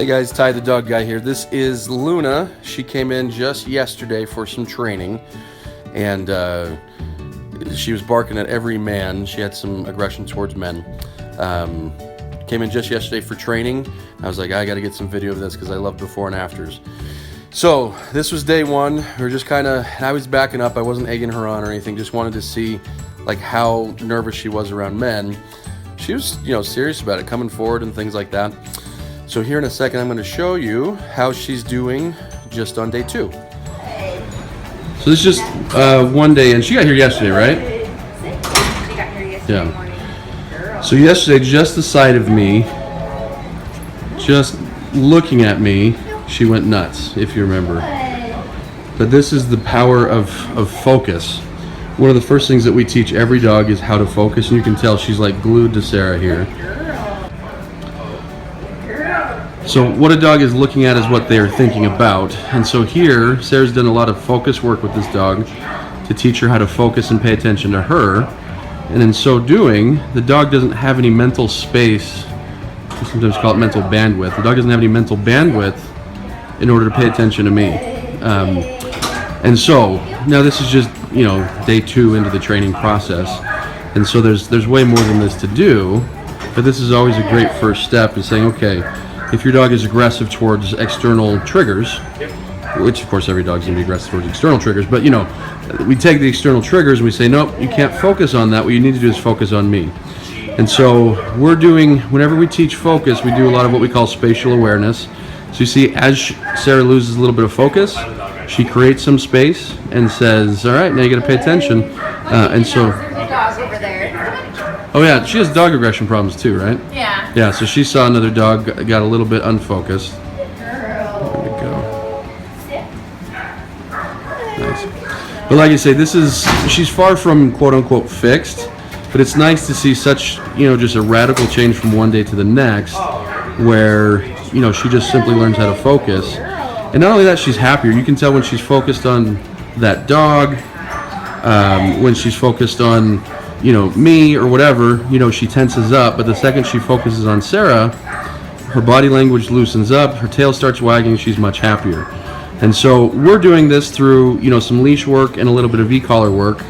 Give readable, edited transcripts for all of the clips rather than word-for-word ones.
Hey guys, Ty the dog guy here. This is Luna. She came in just yesterday for some training, and she was barking at every man. She had some aggression towards men. Came in just yesterday for training. I was like, I gotta get some video of this because I love before and afters. So this was day one. We were just I was backing up. I wasn't egging her on or anything. Just wanted to see like how nervous she was around men. She was, serious about it, coming forward and things like that. So here in a second, I'm going to show you how she's doing just on day two. So this is just one day, and she got here yesterday, right? She got here yesterday morning. So yesterday, just the sight of me, just looking at me, she went nuts, if you remember. But this is the power of focus. One of the first things that we teach every dog is how to focus, and you can tell she's like glued to Sarah here. So what a dog is looking at is what they are thinking about. And so here, Sarah's done a lot of focus work with this dog to teach her how to focus and pay attention to her. And in so doing, the dog doesn't have any mental space. We sometimes call it mental bandwidth. The dog doesn't have any mental bandwidth in order to pay attention to me. And so now this is just, day two into the training process. And so there's way more than this to do, but this is always a great first step in saying, okay, if your dog is aggressive towards external triggers, which of course every dog's going to be aggressive towards external triggers, but we take the external triggers and we say, nope, you can't focus on that. What you need to do is focus on me. And so whenever we teach focus, we do a lot of what we call spatial awareness. So you see, as Sarah loses a little bit of focus, she creates some space and says, all right, now you got to pay attention. And so, Dog over there. oh yeah, she has dog aggression problems too, right? Yeah. Yeah, so she saw another dog, got a little bit unfocused. There we go. Nice. But like I say, she's far from quote unquote fixed, but it's nice to see such, just a radical change from one day to the next where, she just simply learns how to focus. And not only that, she's happier. You can tell when she's focused on that dog, when she's focused on me or whatever, she tenses up, but the second she focuses on Sarah, her body language loosens up, her tail starts wagging, she's much happier. And so we're doing this through, some leash work and a little bit of e-collar work.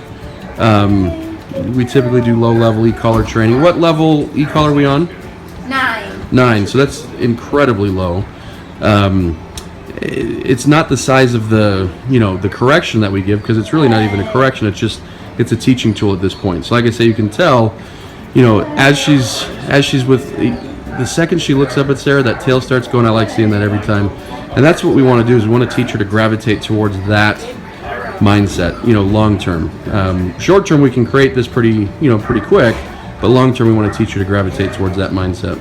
We typically do low-level e-collar training. What level e-collar are we on? 9, so that's incredibly low. It's not the size of the correction that we give, because it's really not even a correction, it's a teaching tool at this point. So like I say, you can tell, as she's with, the second she looks up at Sarah, that tail starts going. I like seeing that every time. And that's what we want to do, is we want to teach her to gravitate towards that mindset, long term. Short term, we can create this pretty quick, but long term, we want to teach her to gravitate towards that mindset.